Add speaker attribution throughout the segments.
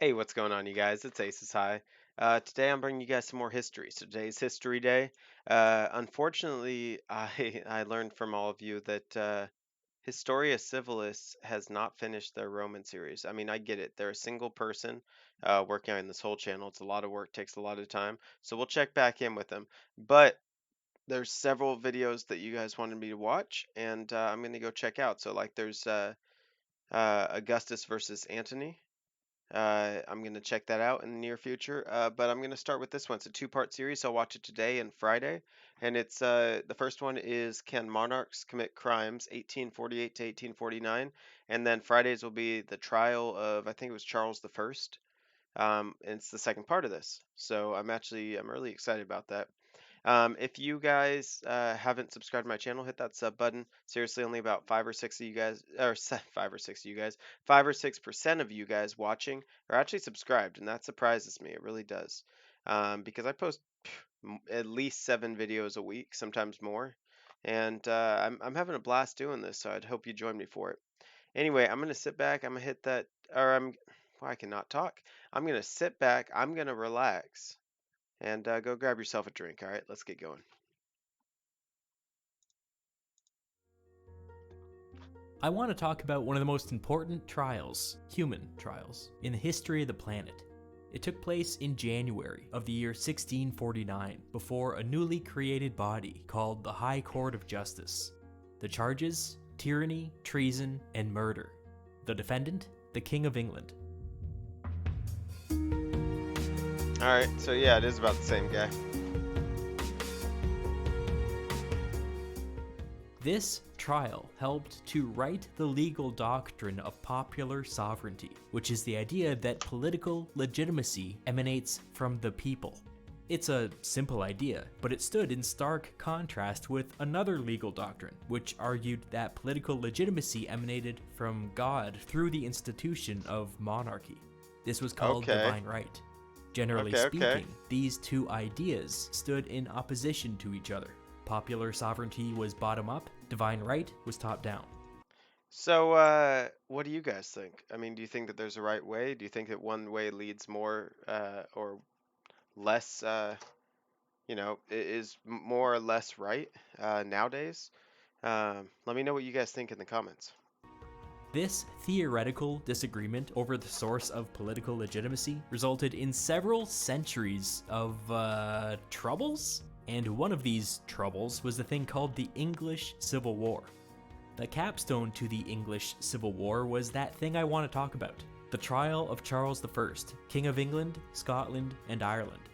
Speaker 1: Hey, what's going on, you guys? It's Aces High. Today I'm bringing you guys some more history. So today's History Day. Unfortunately, I learned from all of you that Historia Civilis has not finished their Roman series. I mean, I get it. They're a single person working on this whole channel. It's a lot of work, takes a lot of time. So we'll check back in with them. But there's several videos that you guys wanted me to watch, and I'm going to go check out. So like there's Augustus versus Antony. I'm going to check that out in the near future. But I'm going to start with this one. It's a two-part series. I'll watch it today and Friday. And it's the first one is Can Monarchs Commit Crimes, 1848 to 1849? And then Fridays will be the trial of, I think it was Charles the First. And it's the second part of this. So I'm really excited about that. If you guys haven't subscribed to my channel, hit that sub button. Seriously, only about 5 or 6% of you guys watching are actually subscribed, and that surprises me. It really does, because I post at least 7 videos a week, sometimes more, and I'm having a blast doing this. So I'd hope you join me for it. Anyway, I'm gonna sit back. I'm gonna hit that, or well, I cannot talk. I'm gonna sit back. I'm gonna relax and go grab yourself a drink. All right, let's get going.
Speaker 2: I want to talk about one of the most important trials, human trials, in the history of the planet. It took place in January of the year 1649 before a newly created body called the High Court of Justice. The charges? Tyranny, treason, and murder. The defendant? The King of England.
Speaker 1: All right, so yeah, it is about the same guy.
Speaker 2: This trial helped to write the legal doctrine of popular sovereignty, which is the idea that political legitimacy emanates from the people. It's a simple idea, but it stood in stark contrast with another legal doctrine, which argued that political legitimacy emanated from God through the institution of monarchy. This was called
Speaker 1: Okay.
Speaker 2: divine right. Generally
Speaker 1: Okay.
Speaker 2: speaking, these two ideas stood in opposition to each other. Popular sovereignty was bottom up, divine right was top down.
Speaker 1: So, what do you guys think? I mean, do you think that there's a right way? Do you think that one way leads more or less, is more or less right nowadays? Let me know what you guys think in the comments.
Speaker 2: This theoretical disagreement over the source of political legitimacy resulted in several centuries of troubles, and one of these troubles was the thing called the English Civil War. The capstone to the English Civil War was that thing I want to talk about, the trial of Charles I, King of England, Scotland, and Ireland.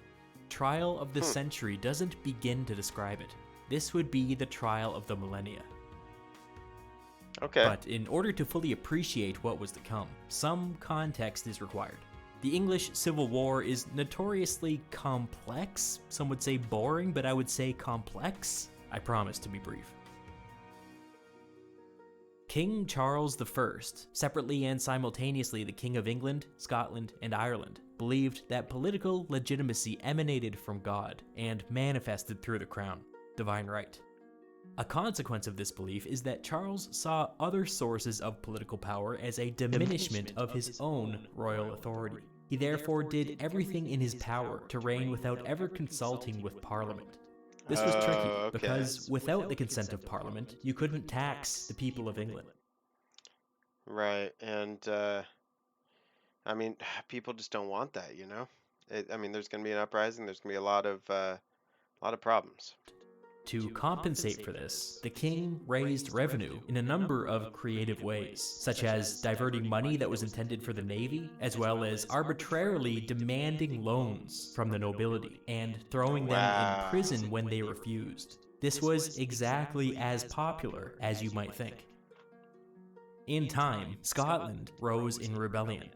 Speaker 2: Trial of the century doesn't begin to describe it. This would be the trial of the millennia.
Speaker 1: Okay.
Speaker 2: But in order to fully appreciate what was to come, some context is required. The English Civil War is notoriously complex. Some would say boring, but I would say complex. I promise to be brief. King Charles I, separately and simultaneously the King of England, Scotland, and Ireland, believed that political legitimacy emanated from God and manifested through the crown, divine right. A consequence of this belief is that Charles saw other sources of political power as a diminishment of his own royal authority. He therefore did everything in his power to reign without ever consulting with Parliament. This was tricky because without the consent of Parliament, you couldn't tax the people of England.
Speaker 1: Right, and I mean, people just don't want that, you know? I mean, there's going to be an uprising. There's going to be a lot of problems.
Speaker 2: To compensate for this, the king raised revenue in a number of creative ways, such as diverting money that was intended for the navy, as well as arbitrarily demanding loans from the nobility and throwing them in prison when they refused. This was exactly as popular as you might think. In time, Scotland rose in rebellion.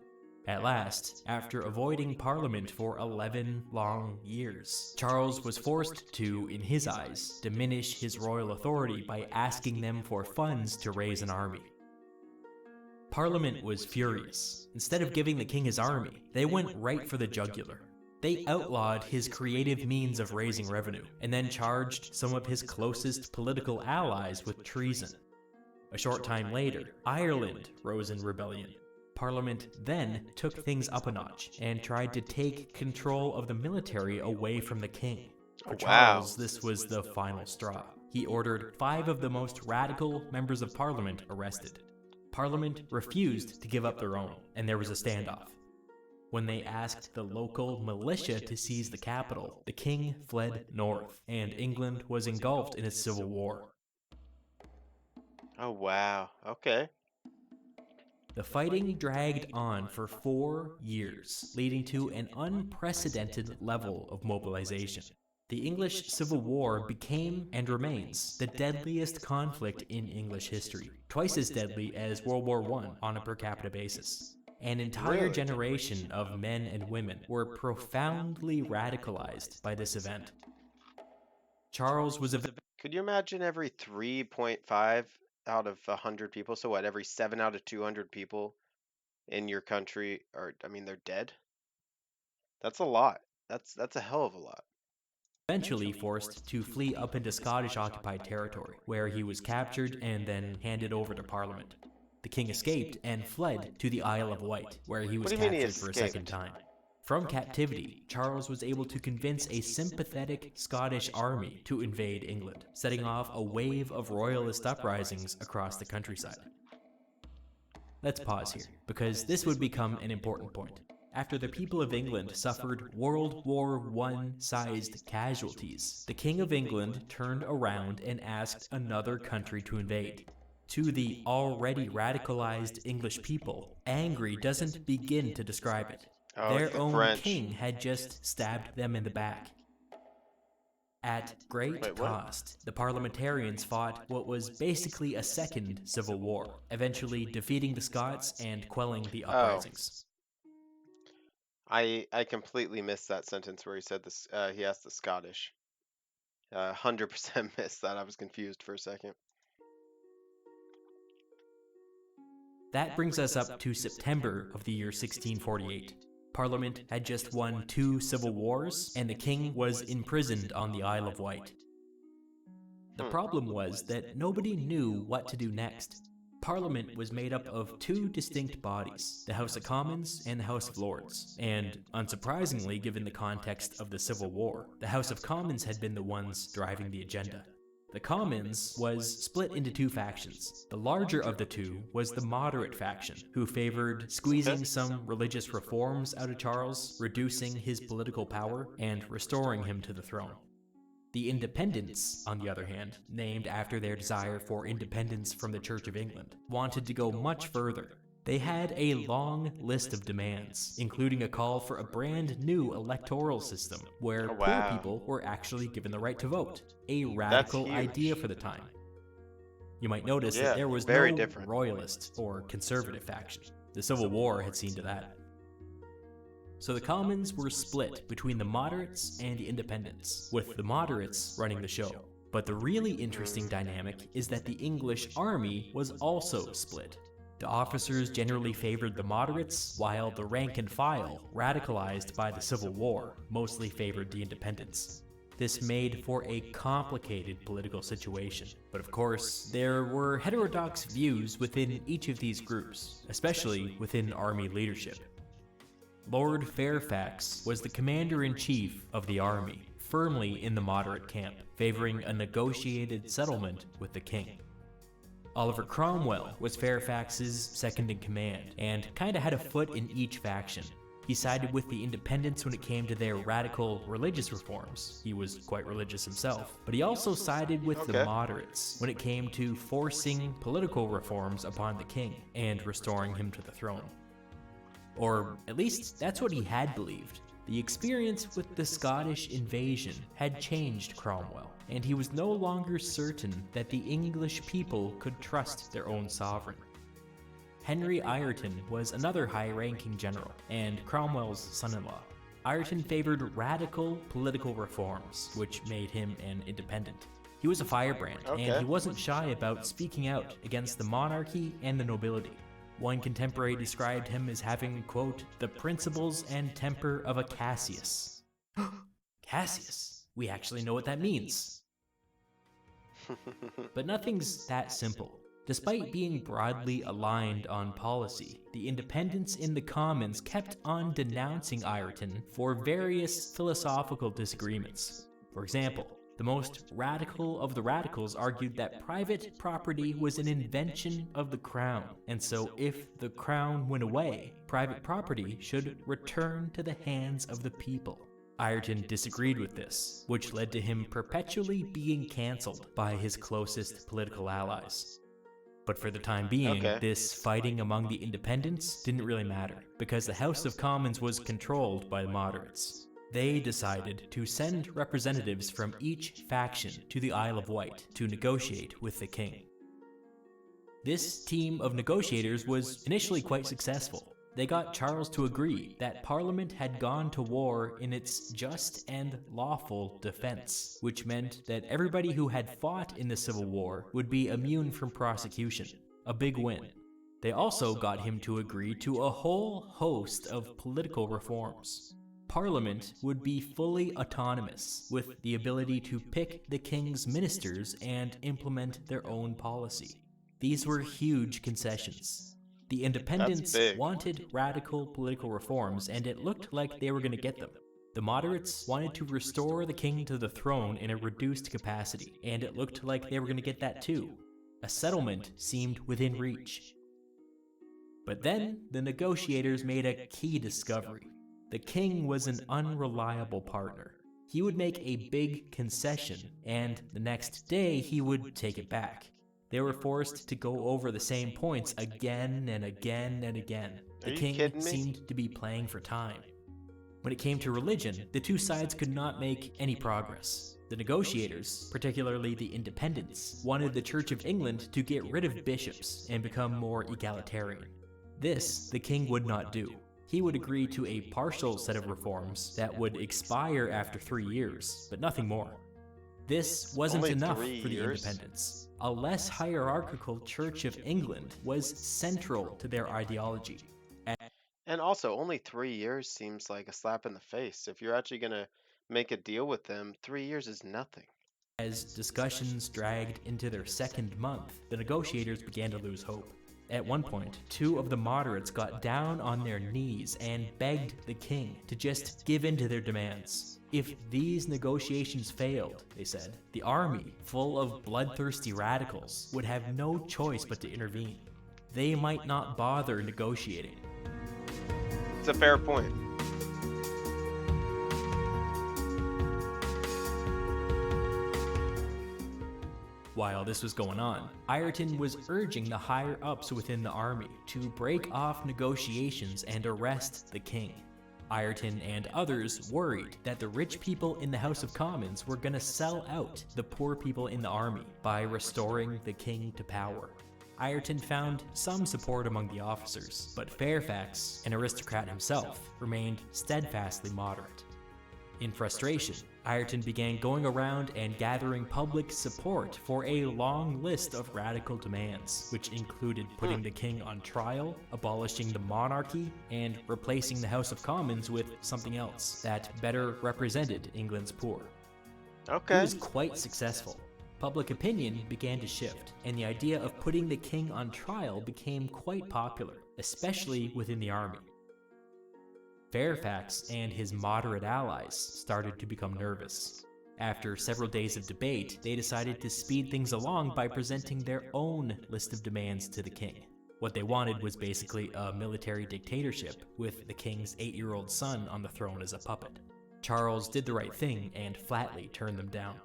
Speaker 2: At last, after avoiding Parliament for 11 long years, Charles was forced to, in his eyes, diminish his royal authority by asking them for funds to raise an army. Parliament was furious. Instead of giving the king his army, they went right for the jugular. They outlawed his creative means of raising revenue, and then charged some of his closest political allies with treason. A short time later, Ireland rose in rebellion. Parliament then took things up a notch and tried to take control of the military away from the king. For
Speaker 1: Oh, wow.
Speaker 2: Charles, this was the final straw. He ordered 5 of the most radical members of Parliament arrested. Parliament refused to give up their own, and there was a standoff. When they asked the local militia to seize the capital, the king fled north, and England was engulfed in a civil war.
Speaker 1: Oh, wow. Okay.
Speaker 2: The fighting dragged on for 4 years, leading to an unprecedented level of mobilization. The English Civil War became and remains the deadliest conflict in English history, twice as deadly as World War I on a per capita basis. An entire
Speaker 1: Really?
Speaker 2: generation of men and women were profoundly radicalized by this event. Charles was
Speaker 1: Could you imagine every 3.5 out of 100 people? So what, every 7 out of 200 people in your country are, I mean, they're dead? That's a lot. That's a hell of a lot.
Speaker 2: eventually forced to flee up into Scottish-occupied territory, where he was captured and then handed over to Parliament. The king escaped and fled to the Isle of Wight, where he was
Speaker 1: What do you mean he
Speaker 2: captured for a second
Speaker 1: escaped?
Speaker 2: time. From captivity, Charles was able to convince a sympathetic Scottish army to invade England, setting off a wave of royalist uprisings across the countryside. Let's pause here, because this would become an important point. After the people of England suffered World War I-sized casualties, the King of England turned around and asked another country to invade. To the already radicalized English people, angry doesn't begin to describe it.
Speaker 1: Oh, it's
Speaker 2: Their
Speaker 1: the
Speaker 2: own
Speaker 1: French.
Speaker 2: king had just stabbed them in the back. At great
Speaker 1: Wait, what?
Speaker 2: cost, the parliamentarians fought what was basically a second civil war, eventually defeating the Scots and quelling the uprisings.
Speaker 1: I completely missed that sentence where he said this. He asked the Scottish. 100% missed that. I was confused for a second.
Speaker 2: That brings us up to September of the year 1648. Parliament had just won 2 civil wars, and the king was imprisoned on the Isle of Wight. The problem was that nobody knew what to do next. Parliament was made up of 2 distinct bodies, the House of Commons and the House of Lords, and, unsurprisingly given the context of the Civil War, the House of Commons had been the ones driving the agenda. The Commons was split into 2 factions. The larger of the 2 was the moderate faction, who favored squeezing some religious reforms out of Charles, reducing his political power, and restoring him to the throne. The Independents, on the other hand, named after their desire for independence from the Church of England, wanted to go much further. They had a long list of demands, including a call for a brand new electoral system, where
Speaker 1: Oh,
Speaker 2: poor
Speaker 1: wow.
Speaker 2: people were actually given the right to vote, a radical
Speaker 1: huge.
Speaker 2: idea for the time. You might notice
Speaker 1: Yeah,
Speaker 2: that there was
Speaker 1: very
Speaker 2: no
Speaker 1: different.
Speaker 2: royalist or conservative faction. The Civil War had seen to that. So the Commons were split between the moderates and the independents, with the moderates running the show. But the really interesting dynamic is that the English army was also split. The officers generally favored the moderates, while the rank and file, radicalized by the Civil War, mostly favored the independents. This made for a complicated political situation. But of course, there were heterodox views within each of these groups, especially within army leadership. Lord Fairfax was the commander-in-chief of the army, firmly in the moderate camp, favoring a negotiated settlement with the king. Oliver Cromwell was Fairfax's second-in-command, and kinda had a foot in each faction. He sided with the independents when it came to their radical religious reforms. He was quite religious himself. But he also sided with the moderates when it came to forcing political reforms upon the king and restoring him to the throne. Or at least that's what he had believed. The experience with the Scottish invasion had changed Cromwell, and he was no longer certain that the English people could trust their own sovereign. Henry Ireton was another high-ranking general, and Cromwell's son-in-law. Ireton favored radical political reforms, which made him an independent. He was a firebrand, and he wasn't shy about speaking out against the monarchy and the nobility. One contemporary described him as having, quote, the principles and temper of a Cassius. Cassius? We actually know what that means. But nothing's that simple. Despite being broadly aligned on policy, the independents in the Commons kept on denouncing Ireton for various philosophical disagreements. For example, the most radical of the radicals argued that private property was an invention of the crown, and so if the crown went away, private property should return to the hands of the people. Ireton disagreed with this, which led to him perpetually being cancelled by his closest political allies. But for the time being,
Speaker 1: Okay.
Speaker 2: this fighting among the independents didn't really matter, because the House of Commons was controlled by the moderates. They decided to send representatives from each faction to the Isle of Wight to negotiate with the king. This team of negotiators was initially quite successful. They got Charles to agree that Parliament had gone to war in its just and lawful defense, which meant that everybody who had fought in the Civil War would be immune from prosecution. A big win. They also got him to agree to a whole host of political reforms. Parliament would be fully autonomous, with the ability to pick the king's ministers and implement their own policy. These were huge concessions. The independents
Speaker 1: big.
Speaker 2: wanted radical political reforms, and it looked like they were going to get them. The moderates wanted to restore the king to the throne in a reduced capacity, and it looked like they were going to get that too. A settlement seemed within reach. But then, the negotiators made a key discovery. The king was an unreliable partner. He would make a big concession, and the next day he would take it back. They were forced to go over the same points again and again and again. The king seemed to be playing for time. When it came to religion, the two sides could not make any progress. The negotiators, particularly the independents, wanted the Church of England to get rid of bishops and become more egalitarian. This the king would not do. He would agree to a partial set of reforms that would expire after 3 years, but nothing more. This wasn't enough for the independents. A less hierarchical Church of England was central to their ideology.
Speaker 1: And also, only 3 years seems like a slap in the face. If you're actually going to make a deal with them, 3 years is nothing.
Speaker 2: As discussions dragged into their second month, the negotiators began to lose hope. At one point, two of the moderates got down on their knees and begged the king to just give in to their demands. If these negotiations failed, they said, the army, full of bloodthirsty radicals, would have no choice but to intervene. They might not bother negotiating.
Speaker 1: It's a fair point.
Speaker 2: While this was going on, Ireton was urging the higher-ups within the army to break off negotiations and arrest the king. Ireton and others worried that the rich people in the House of Commons were going to sell out the poor people in the army by restoring the king to power. Ireton found some support among the officers, but Fairfax, an aristocrat himself, remained steadfastly moderate. In frustration, Ireton began going around and gathering public support for a long list of radical demands, which included putting the king on trial, abolishing the monarchy, and replacing the House of Commons with something else that better represented England's poor.
Speaker 1: Okay.
Speaker 2: He was quite successful. Public opinion began to shift, and the idea of putting the king on trial became quite popular, especially within the army. Fairfax and his moderate allies started to become nervous. After several days of debate, they decided to speed things along by presenting their own list of demands to the king. What they wanted was basically a military dictatorship, with the king's 8-year-old son on the throne as a puppet. Charles did the right thing and flatly turned them down.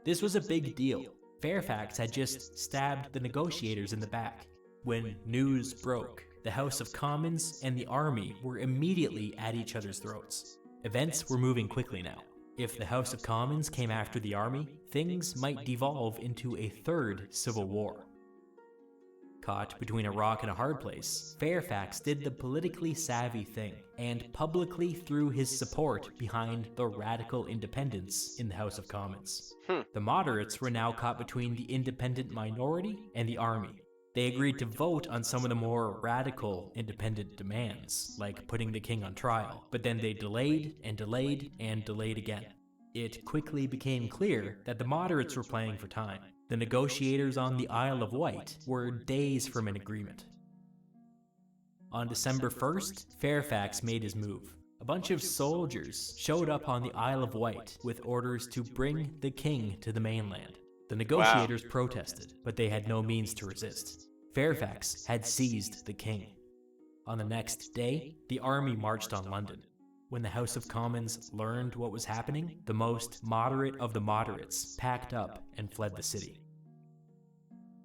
Speaker 2: This was a big deal. Fairfax had just stabbed the negotiators in the back. When news broke, the House of Commons and the army were immediately at each other's throats. Events were moving quickly now. If the House of Commons came after the army, things might devolve into a third civil war. Caught between a rock and a hard place, Fairfax did the politically savvy thing and publicly threw his support behind the radical independents in the House of Commons. The moderates were now caught between the independent minority and the army. They agreed to vote on some of the more radical independent demands, like putting the king on trial, but then they delayed and delayed and delayed again. It quickly became clear that the moderates were playing for time. The negotiators on the Isle of Wight were days from an agreement. On December 1st, Fairfax made his move. A bunch of soldiers showed up on the Isle of Wight with orders to bring the king to the mainland. The negotiators protested, but they had no means to resist. Fairfax had seized the king. On the next day, the army marched on London. When the House of Commons learned what was happening, the most moderate of the moderates packed up and fled the city.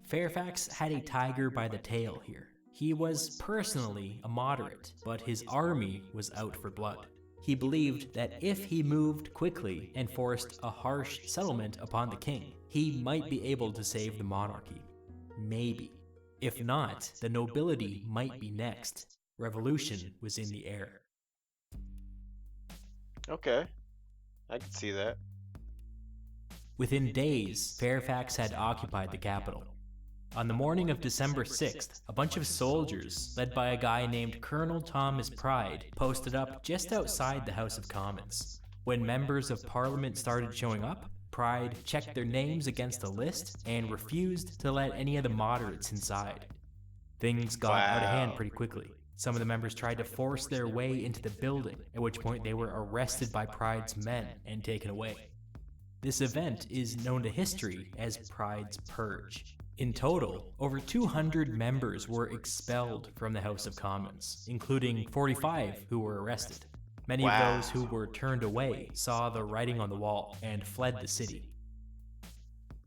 Speaker 2: Fairfax had a tiger by the tail here. He was personally a moderate, but his army was out for blood. He believed that if he moved quickly and forced a harsh settlement upon the king, he might be able to save the monarchy. Maybe. If not, the nobility might be next. Revolution was in the air.
Speaker 1: Okay, I can see that.
Speaker 2: Within days, Fairfax had occupied the capital. On the morning of December 6th, a bunch of soldiers, led by a guy named Colonel Thomas Pride, posted up just outside the House of Commons. When members of Parliament started showing up, Pride checked their names against a list and refused to let any of the moderates inside. Things got out of hand pretty quickly. Some of the members tried to force their way into the building, at which point they were arrested by Pride's men and taken away. This event is known to history as Pride's Purge. In total, over 200 members were expelled from the House of Commons, including 45 who were arrested. Many of those who were turned away saw the writing on the wall and fled the city.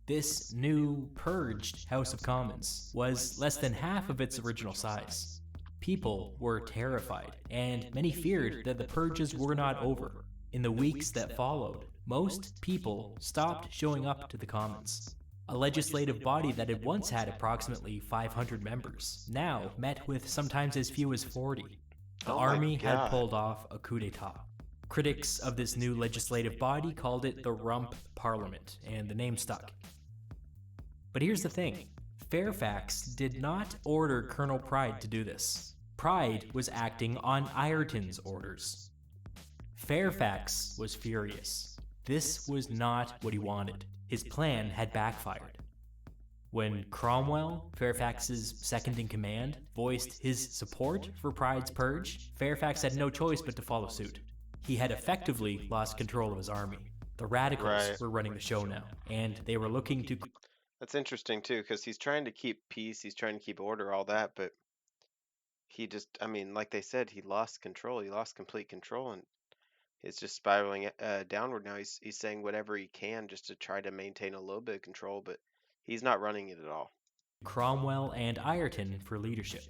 Speaker 2: This new, purged House of Commons was less than half of its original size. People were terrified, and many feared that the purges were not over. In the weeks that followed, most people stopped showing up to the Commons. A legislative body that had once had approximately 500 members now met with sometimes as few as 40. The army had pulled off a coup d'etat. Critics of this new legislative body called it the Rump Parliament, and the name stuck. But here's the thing. Fairfax did not order Colonel Pride to do this. Pride was acting on Ireton's orders. Fairfax was furious. This was not what he wanted. His plan had backfired. When Cromwell, Fairfax's second-in-command, voiced his support for Pride's purge, Fairfax had no choice but to follow suit. He had effectively lost control of his army. The radicals were running the show now, and they were looking to...
Speaker 1: That's interesting, too, because he's trying to keep peace, he's trying to keep order, all that, but he just, I mean, like they said, he lost control, he lost complete control, and it's just spiraling downward now. He's saying whatever he can just to try to maintain a little bit of control, but he's not running it at all.
Speaker 2: Cromwell and Ireton for leadership.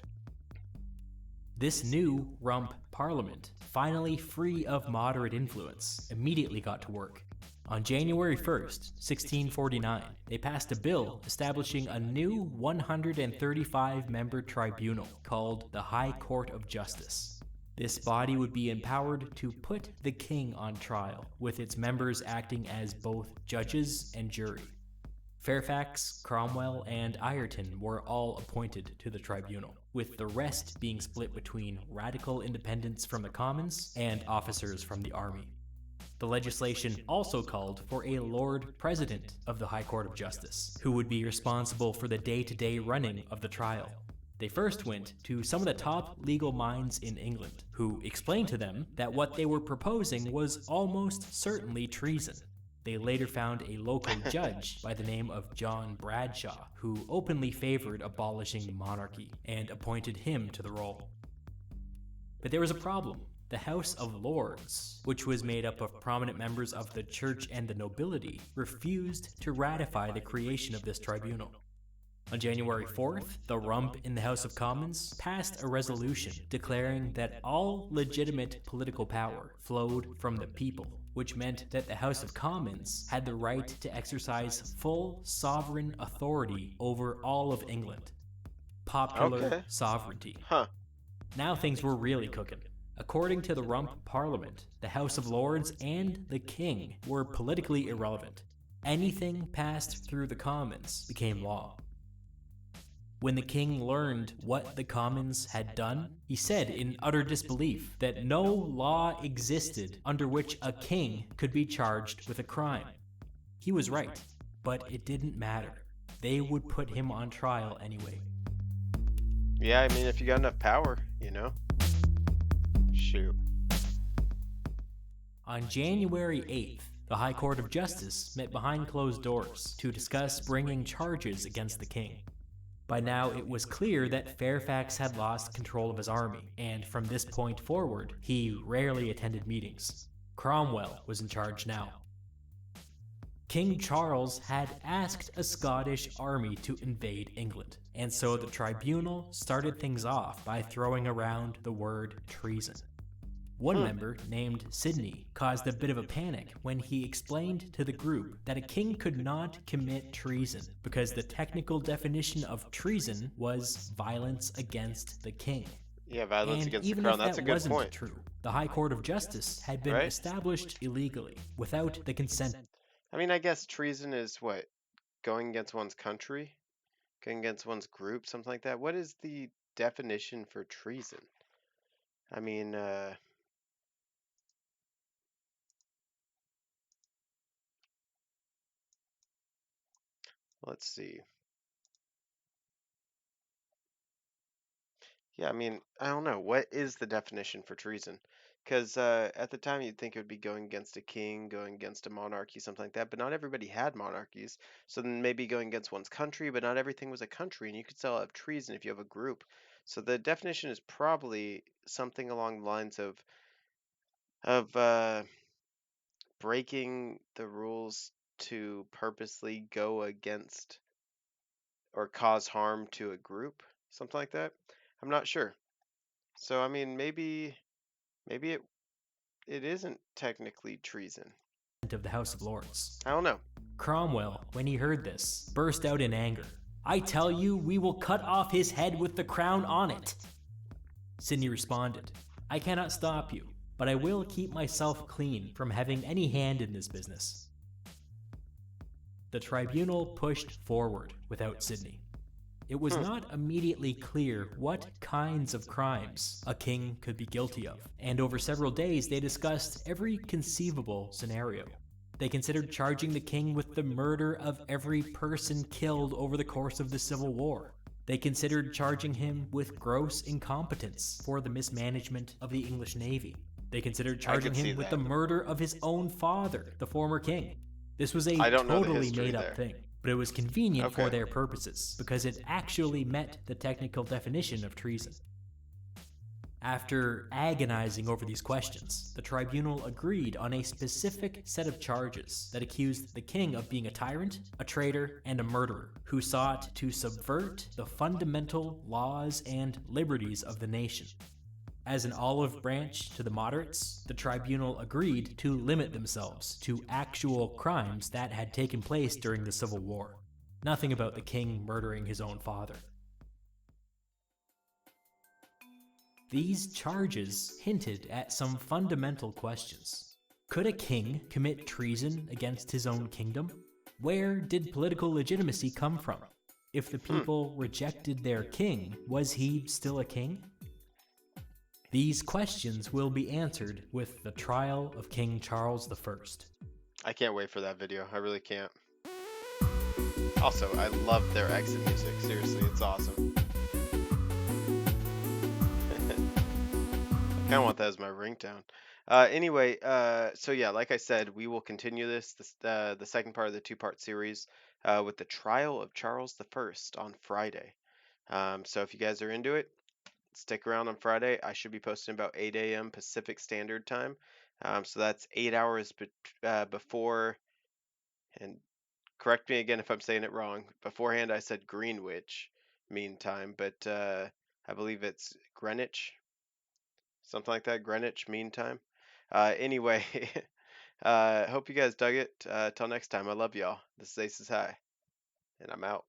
Speaker 2: This new Rump Parliament, finally free of moderate influence, immediately got to work. On January 1st, 1649, they passed a bill establishing a new 135-member tribunal called the High Court of Justice. This body would be empowered to put the king on trial, with its members acting as both judges and jury. Fairfax, Cromwell, and Ireton were all appointed to the tribunal, with the rest being split between radical independents from the Commons and officers from the army. The legislation also called for a Lord President of the High Court of Justice, who would be responsible for the day-to-day running of the trial. They first went to some of the top legal minds in England, who explained to them that what they were proposing was almost certainly treason. They later found a local judge by the name of John Bradshaw, who openly favored abolishing the monarchy, and appointed him to the role. But there was a problem. The House of Lords, which was made up of prominent members of the church and the nobility, refused to ratify the creation of this tribunal. On January 4th, the Rump in the House of Commons passed a resolution declaring that all legitimate political power flowed from the people, which meant that the House of Commons had the right to exercise full sovereign authority over all of England. Popular sovereignty. Now things were really cooking. According to the Rump Parliament, the House of Lords and the King were politically irrelevant. Anything passed through the Commons became law. When the king learned what the Commons had done, he said in utter disbelief that no law existed under which a king could be charged with a crime. He was right, but it didn't matter. they would put him on trial anyway.
Speaker 1: Yeah, I mean, if you got enough power, you know? Shoot.
Speaker 2: On January 8th, the High Court of Justice met behind closed doors to discuss bringing charges against the king. By now, it was clear that Fairfax had lost control of his army, and from this point forward, he rarely attended meetings. Cromwell was in charge now. King Charles had asked a Scottish army to invade England, and so the tribunal started things off by throwing around the word treason. One member, named Sidney, caused a bit of a panic when he explained to the group that a king could not commit treason because the technical definition of treason was violence against the king.
Speaker 1: Yeah, violence
Speaker 2: And
Speaker 1: against the
Speaker 2: even
Speaker 1: crown.
Speaker 2: if
Speaker 1: That's
Speaker 2: that
Speaker 1: a good
Speaker 2: wasn't
Speaker 1: point.
Speaker 2: true, the High Court of Justice had been
Speaker 1: Right?
Speaker 2: established illegally, without the consent.
Speaker 1: I mean, I guess treason is what? Going against one's country? Going against one's group? Something like that? What is the definition for treason? I mean, let's see. Yeah, I mean, I don't know. What is the definition for treason? Because at the time you'd think it would be going against a king, going against a monarchy, something like that. But not everybody had monarchies. So then maybe going against one's country, but not everything was a country. And you could still have treason if you have a group. So the definition is probably something along the lines of breaking the rules to purposely go against or cause harm to a group, something like that. I'm not sure. So I mean, maybe it isn't technically treason.
Speaker 2: Of the House of Lords.
Speaker 1: I don't know.
Speaker 2: Cromwell, when he heard this, burst out in anger. "I tell you, we will cut off his head with the crown on it." Sidney responded, "I cannot stop you, but I will keep myself clean from having any hand in this business." The tribunal pushed forward without Sidney. It was not immediately clear what kinds of crimes a king could be guilty of, and over several days they discussed every conceivable scenario. They considered charging the king with the murder of every person killed over the course of the Civil War. They considered charging him with gross incompetence for the mismanagement of the English Navy. They considered charging
Speaker 1: see
Speaker 2: him with
Speaker 1: that.
Speaker 2: the murder of his own father, the former king. This was a
Speaker 1: I don't know the
Speaker 2: totally
Speaker 1: history
Speaker 2: made-up
Speaker 1: there.
Speaker 2: thing, but it was convenient for
Speaker 1: Okay.
Speaker 2: their purposes because it actually met the technical definition of treason. After agonizing over these questions, the tribunal agreed on a specific set of charges that accused the king of being a tyrant, a traitor, and a murderer who sought to subvert the fundamental laws and liberties of the nation. As an olive branch to the moderates, the tribunal agreed to limit themselves to actual crimes that had taken place during the Civil War. Nothing about the king murdering his own father. These charges hinted at some fundamental questions. Could a king commit treason against his own kingdom? Where did political legitimacy come from? If the people rejected their king, was he still a king? These questions will be answered with the trial of King Charles I.
Speaker 1: I can't wait for that video. I really can't. Also, I love their exit music. Seriously, it's awesome. I kind of want that as my ringtone. Anyway, so yeah, like I said, we will continue the second part of the two-part series with the trial of Charles I on Friday. So if you guys are into it, stick around on Friday. I should be posting about 8 a.m. Pacific Standard Time. So that's 8 hours before, and correct me again if I'm saying it wrong. Beforehand, I said Greenwich Mean Time, but I believe it's Greenwich, something like that, Greenwich Mean Time. Anyway, hope you guys dug it. Till next time, I love y'all. This is Aces High, and I'm out.